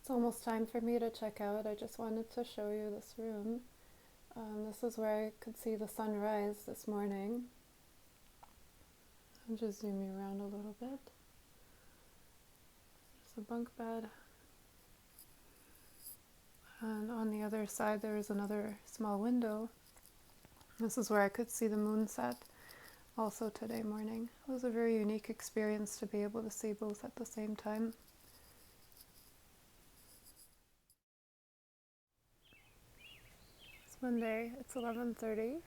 It's almost time for me to check out. I just wanted to show you this room. This is where I could see the sunrise this morning. I'll just zoom you around a little bit. There's a bunk bed. And on the other side there is another small window. This is where I could see the moon set also today morning. It was a very unique experience to be able to see both at the same time. It's Monday, it's 11:30.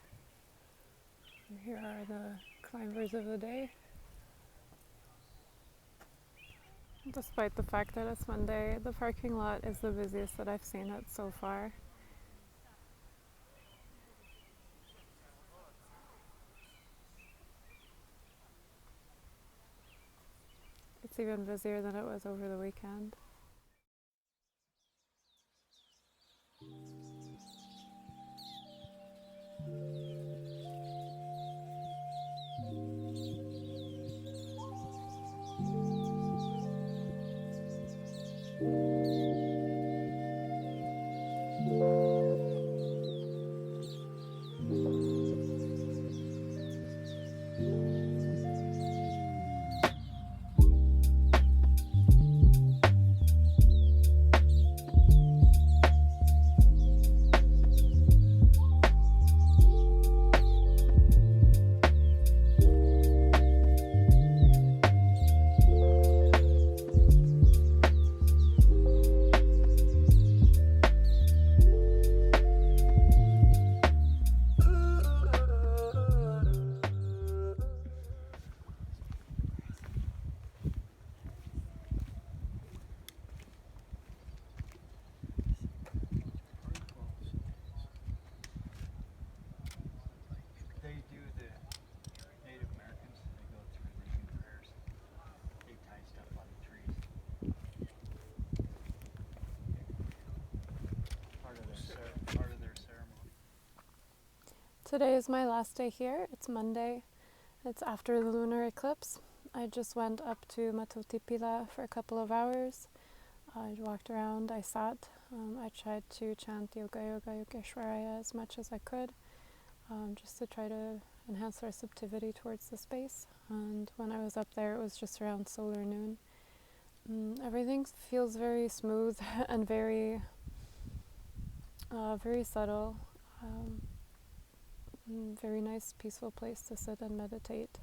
And here are the climbers of the day. Despite the fact that it's Monday, the parking lot is the busiest that I've seen it so far. It's even busier than it was over the weekend. Today is my last day here. It's Monday. It's after the lunar eclipse. I just went up to Mato Tipila for a couple of hours. I walked around, I sat. I tried to chant Yoga Yoga Yogeshwaraya as much as I could, just to try to enhance receptivity towards the space. And when I was up there, it was just around solar noon. Everything feels very smooth and very subtle. Very nice, peaceful place to sit and meditate.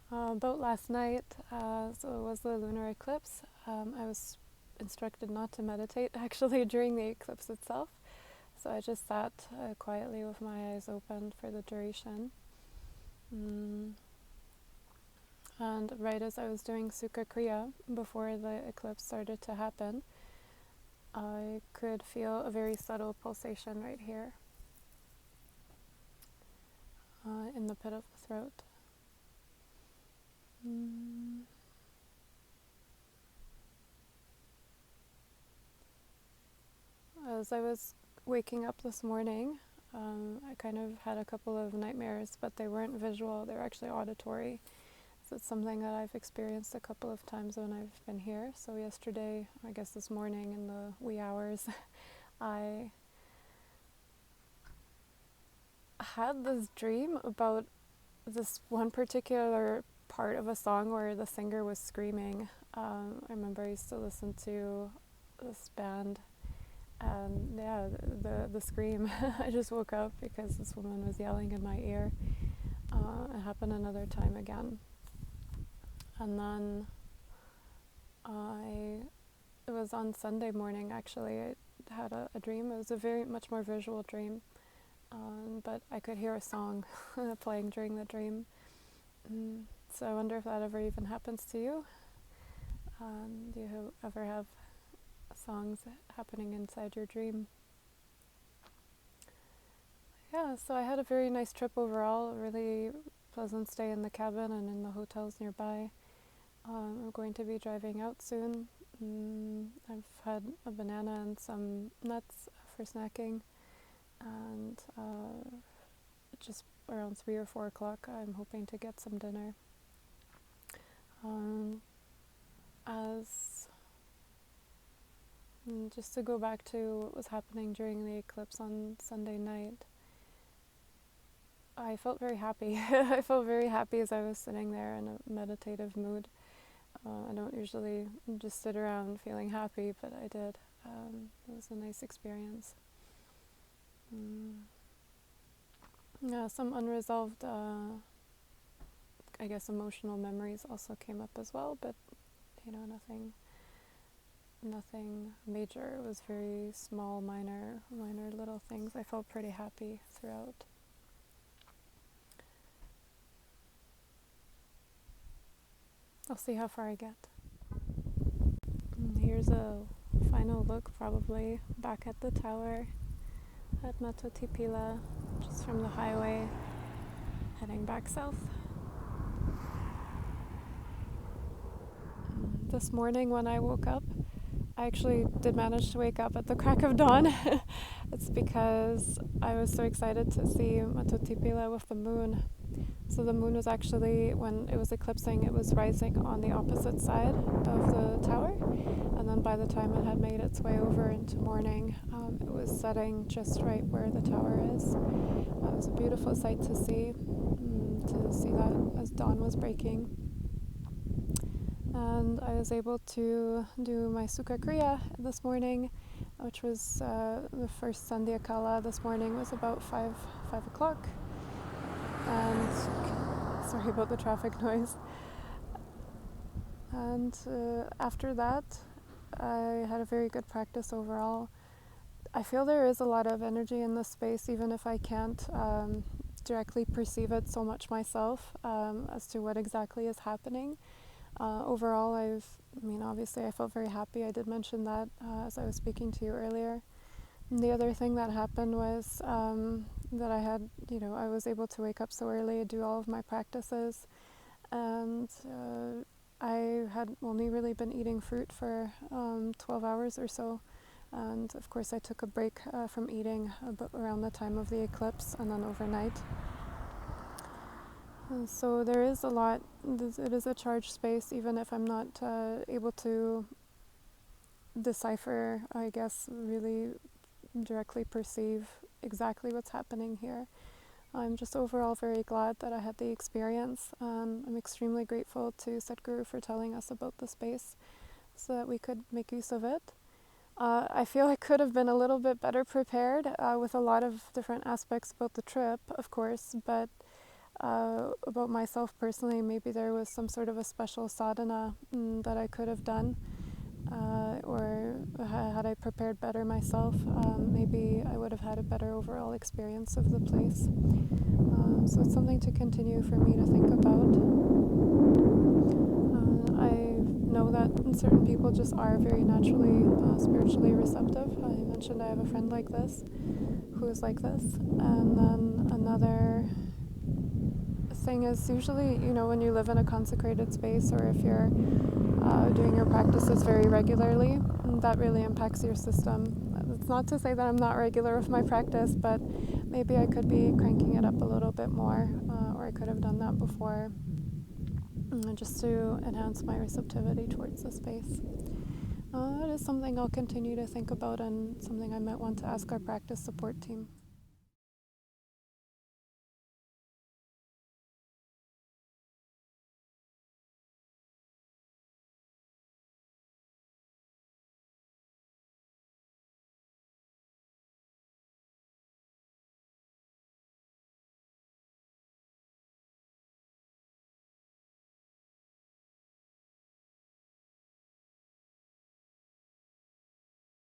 About last night, so it was the lunar eclipse. I was instructed not to meditate actually during the eclipse itself. So I just sat quietly with my eyes open for the duration. And right as I was doing Sukha Kriya, before the eclipse started to happen, I could feel a very subtle pulsation right here. In the pit of the throat. As I was waking up this morning, I kind of had a couple of nightmares, but they weren't visual, they were actually auditory. So it's something that I've experienced a couple of times when I've been here. So yesterday, I guess this morning in the wee hours, I had this dream about this one particular part of a song where the singer was screaming. I remember I used to listen to this band, and yeah, the scream. I just woke up because this woman was yelling in my ear. It happened another time again, and then it was on Sunday morning actually. I had a dream. It was a very much more visual dream. But I could hear a song playing during the dream. So I wonder if that ever even happens to you. Do you ever have songs happening inside your dream? Yeah, so I had a very nice trip overall, a really pleasant stay in the cabin and in the hotels nearby. I'm going to be driving out soon. I've had a banana and some nuts for snacking. And just around 3 or 4 o'clock, I'm hoping to get some dinner. As And just to go back to what was happening during the eclipse on Sunday night, I felt very happy. I felt very happy as I was sitting there in a meditative mood. I don't usually just sit around feeling happy, but I did. It was a nice experience. Yeah, some unresolved, I guess, emotional memories also came up as well, but nothing major. It was very small, minor little things. I felt pretty happy throughout. I'll see how far I get. Here's a final look, probably back at the tower at Mato Tipila, just from the highway, heading back south. This morning when I woke up, I actually did manage to wake up at the crack of dawn. It's because I was so excited to see Mato Tipila with the moon. So the moon was actually, when it was eclipsing, it was rising on the opposite side of the tower. And then by the time it had made its way over into morning, it was setting just right where the tower is. It was a beautiful sight to see that as dawn was breaking. And I was able to do my Sukha Kriya this morning, which was the first sandhya kala this morning was about 5 o'clock. And sorry about the traffic noise. And after that, I had a very good practice overall. I feel there is a lot of energy in this space, even if I can't directly perceive it so much myself as to what exactly is happening. Overall, obviously I felt very happy. I did mention that as I was speaking to you earlier. And the other thing that happened was that I was able to wake up so early, do all of my practices, and I had only really been eating fruit for 12 hours or so. And of course I took a break from eating around the time of the eclipse and then overnight. So there is a lot. It is a charged space, even if I'm not able to decipher, I guess, really directly perceive exactly what's happening here. I'm just overall very glad that I had the experience. I'm extremely grateful to Sadhguru for telling us about the space so that we could make use of it. I feel I could have been a little bit better prepared with a lot of different aspects about the trip, of course, but about myself personally, maybe there was some sort of a special sadhana that I could have done, or had I prepared better myself, maybe I would have had a better overall experience of the place. So it's something to continue for me to think about. I know that certain people just are very naturally spiritually receptive. I mentioned I have a friend like this, who is like this, and then another thing is usually, when you live in a consecrated space, or if you're doing your practices very regularly, that really impacts your system. It's not to say that I'm not regular with my practice, but maybe I could be cranking it up a little bit more, or I could have done that before, just to enhance my receptivity towards the space. That is something I'll continue to think about, and something I might want to ask our practice support team.